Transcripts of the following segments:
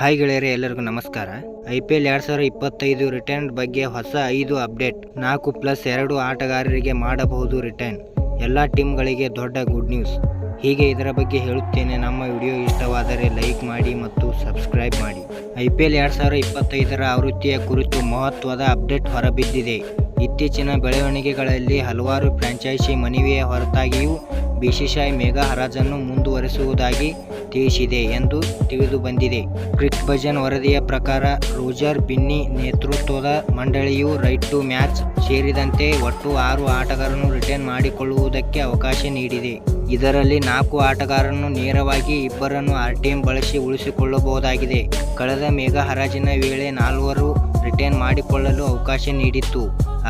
Hi ಗೆಳೆಯರೇ, ಎಲ್ಲರಿಗೂ ನಮಸ್ಕಾರ. IPL 2025 ರಿಟರ್ನ್ ಬಗ್ಗೆ ಹೊಸ 5 ಅಪ್ಡೇಟ್. 4+2 ಆಟಗಾರರಿಗೆ ಮಾಡಬಹುದು ರಿಟರ್ನ್. ಎಲ್ಲ ಟೀಮ್ಗಳಿಗೆ ದೊಡ್ಡ ಗುಡ್ ನ್ಯೂಸ್. ಹೀಗೆ ಇದರ ಬಗ್ಗೆ ಹೇಳುತ್ತೇನೆ. ನಮ್ಮ ವಿಡಿಯೋ ಇಷ್ಟವಾದರೆ ಲೈಕ್ ಮಾಡಿ ಮತ್ತು ಸಬ್ಸ್ಕ್ರೈಬ್ ಮಾಡಿ. IPL 2025ರ ಆವೃತ್ತಿಯ ಕುರಿತು ಮಹತ್ವದ ಅಪ್ಡೇಟ್ ಹೊರಬಿದ್ದಿದೆ. ಇತ್ತೀಚಿನ ಬೆಳವಣಿಗೆಗಳಲ್ಲಿ ಹಲವಾರು ಫ್ರಾಂಚೈಸಿ ಮನವಿಯ ಹೊರತಾಗಿಯೂ BCCI ಮೇಗಾ ಹರಾಜನ್ನು ಮುಂದುವರಿಸುವುದಾಗಿ ತಿಳಿಸಿದೆ ಎಂದು ತಿಳಿದು ಬಂದಿದೆ. ಕ್ರಿಕ್ಬಜ್ ವರದಿಯ ಪ್ರಕಾರ ರೋಜರ್ ಬಿನ್ನಿ ನೇತೃತ್ವದ ಮಂಡಳಿಯು ರೈಟ್ ಟು ಮ್ಯಾಚ್ ಸೇರಿದಂತೆ ಒಟ್ಟು 6 ಆಟಗಾರರನ್ನು ರಿಟರ್ನ್ ಮಾಡಿಕೊಳ್ಳುವುದಕ್ಕೆ ಅವಕಾಶ ನೀಡಿದೆ. ಇದರಲ್ಲಿ 4 ಆಟಗಾರರನ್ನು ನೇರವಾಗಿ, 2ರನ್ನು RTM ಬಳಸಿ ಉಳಿಸಿಕೊಳ್ಳಬಹುದಾಗಿದೆ. ಕಳೆದ ಮೇಗಾ ಹರಾಜಿನ ವೇಳೆ 4ರು ರಿಟರ್ನ್ ಮಾಡಿಕೊಳ್ಳಲು ಅವಕಾಶ ನೀಡಿತ್ತು.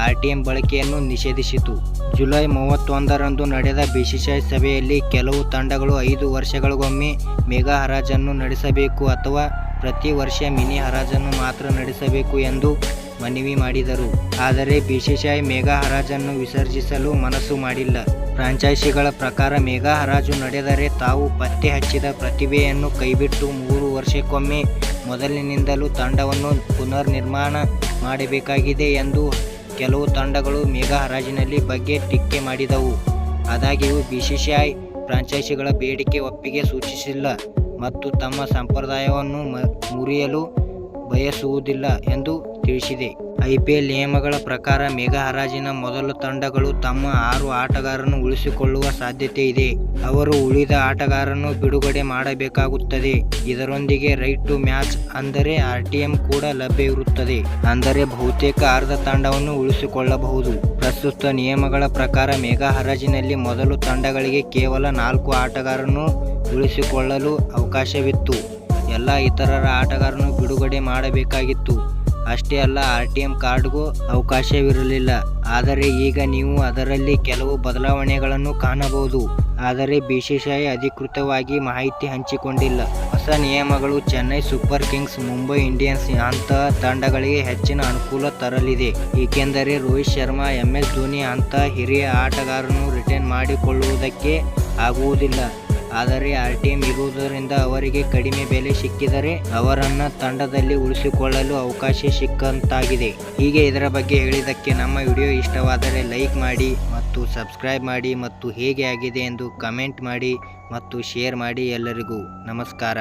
RTM ಬಳಕೆಯನ್ನು ನಿಷೇಧಿಸಿತು. ಜುಲೈ 31ರಂದು ನಡೆದ BCCI ಸಭೆಯಲ್ಲಿ ಕೆಲವು ತಂಡಗಳು 5 ವರ್ಷಗಳಿಗೊಮ್ಮೆ ಮೇಗಾ ಹರಾಜನ್ನು ನಡೆಸಬೇಕು ಅಥವಾ ಪ್ರತಿ ವರ್ಷ ಮಿನಿ ಹರಾಜನ್ನು ಮಾತ್ರ ನಡೆಸಬೇಕು ಎಂದು ಮನವಿ ಮಾಡಿದರು. ಆದರೆ BCCI ಮೇಗಾ ಹರಾಜನ್ನು ವಿಸರ್ಜಿಸಲು ಮನಸ್ಸು ಮಾಡಿಲ್ಲ. ಫ್ರಾಂಚೈಸಿಗಳ ಪ್ರಕಾರ ಮೇಗಾ ಹರಾಜು ನಡೆದರೆ ತಾವು ಪತ್ತೆ ಹಚ್ಚಿದ ಪ್ರತಿಭೆಯನ್ನು ಕೈಬಿಟ್ಟು 3 ವರ್ಷಕ್ಕೊಮ್ಮೆ ಮೊದಲಿನಿಂದಲೂ ತಂಡವನ್ನು ಪುನರ್ ನಿರ್ಮಾಣ ಮಾಡಬೇಕಾಗಿದೆ ಎಂದು ಕೆಲವು ತಂಡಗಳು ಮೇಗಾ ಹರಾಜಿನಲ್ಲಿ ಬಗ್ಗೆ ಟೀಕೆ ಮಾಡಿದವು. ಆದಾಗ್ಯೂ BCCI ಫ್ರಾಂಚೈಸಿಗಳ ಬೇಡಿಕೆ ಒಪ್ಪಿಗೆ ಸೂಚಿಸಿಲ್ಲ ಮತ್ತು ತಮ್ಮ ಸಂಪ್ರದಾಯವನ್ನು ಮುರಿಯಲು ಬಯಸುವುದಿಲ್ಲ ಎಂದು ತಿಳಿಸಿದೆ. IPL ನಿಯಮಗಳ ಪ್ರಕಾರ ಮೇಗಾ ಹರಾಜಿನ ಮೊದಲು ತಂಡಗಳು ತಮ್ಮ 6 ಆಟಗಾರರನ್ನು ಉಳಿಸಿಕೊಳ್ಳುವ ಸಾಧ್ಯತೆ ಇದೆ. ಅವರು ಉಳಿದ ಆಟಗಾರರನ್ನು ಬಿಡುಗಡೆ ಮಾಡಬೇಕಾಗುತ್ತದೆ. ಇದರೊಂದಿಗೆ ರೈಟ್ ಟು ಮ್ಯಾಚ್ ಅಂದರೆ RTM ಕೂಡ ಲಭ್ಯವಿರುತ್ತದೆ. ಅಂದರೆ ಬಹುತೇಕ ಅರ್ಧ ತಂಡವನ್ನು ಉಳಿಸಿಕೊಳ್ಳಬಹುದು. ಪ್ರಸ್ತುತ ನಿಯಮಗಳ ಪ್ರಕಾರ ಮೇಗಾ ಹರಾಜಿನಲ್ಲಿ ಮೊದಲು ತಂಡಗಳಿಗೆ ಕೇವಲ 4 ಆಟಗಾರರನ್ನು ಉಳಿಸಿಕೊಳ್ಳಲು ಅವಕಾಶವಿತ್ತು. ಎಲ್ಲ ಇತರ ಆಟಗಾರರನ್ನು ಬಿಡುಗಡೆ ಮಾಡಬೇಕಾಗಿತ್ತು. ಅಷ್ಟೇ ಅಲ್ಲ, RTM ಕಾರ್ಡ್ಗೂ ಅವಕಾಶವಿರಲಿಲ್ಲ. ಆದರೆ ಈಗ ನೀವು ಅದರಲ್ಲಿ ಕೆಲವು ಬದಲಾವಣೆಗಳನ್ನು ಕಾಣಬಹುದು. ಆದರೆ BCCI ಅಧಿಕೃತವಾಗಿ ಮಾಹಿತಿ ಹಂಚಿಕೊಂಡಿಲ್ಲ. ಹೊಸ ನಿಯಮಗಳು Chennai super Kings, Mumbai Indians ಅಂತಹ ತಂಡಗಳಿಗೆ ಹೆಚ್ಚಿನ ಅನುಕೂಲ ತರಲಿದೆ. ಏಕೆಂದರೆ ರೋಹಿತ್ ಶರ್ಮಾ, MS ಧೋನಿ ಅಂತಹ ಹಿರಿಯ ಆಟಗಾರರನ್ನು ರಿಟರ್ನ್ ಮಾಡಿಕೊಳ್ಳುವುದಕ್ಕೆ ಆಗುವುದಿಲ್ಲ. ಆದರೆ RTM ಇರುವುದರಿಂದ ಅವರಿಗೆ ಕಡಿಮೆ ಬೆಲೆ ಸಿಕ್ಕಿದರೆ ಅವರನ್ನು ತಂಡದಲ್ಲಿ ಉಳಿಸಿಕೊಳ್ಳಲು ಅವಕಾಶ ಸಿಕ್ಕಂತಾಗಿದೆ. ಹೀಗೆ ಇದರ ಬಗ್ಗೆ ಹೇಳಿದ್ದಕ್ಕೆ ನಮ್ಮ ವಿಡಿಯೋ ಇಷ್ಟವಾದರೆ ಲೈಕ್ ಮಾಡಿ ಮತ್ತು ಸಬ್ಸ್ಕ್ರೈಬ್ ಮಾಡಿ ಮತ್ತು ಹೇಗೆ ಆಗಿದೆ ಎಂದು ಕಮೆಂಟ್ ಮಾಡಿ ಮತ್ತು ಶೇರ್ ಮಾಡಿ. ಎಲ್ಲರಿಗೂ ನಮಸ್ಕಾರ.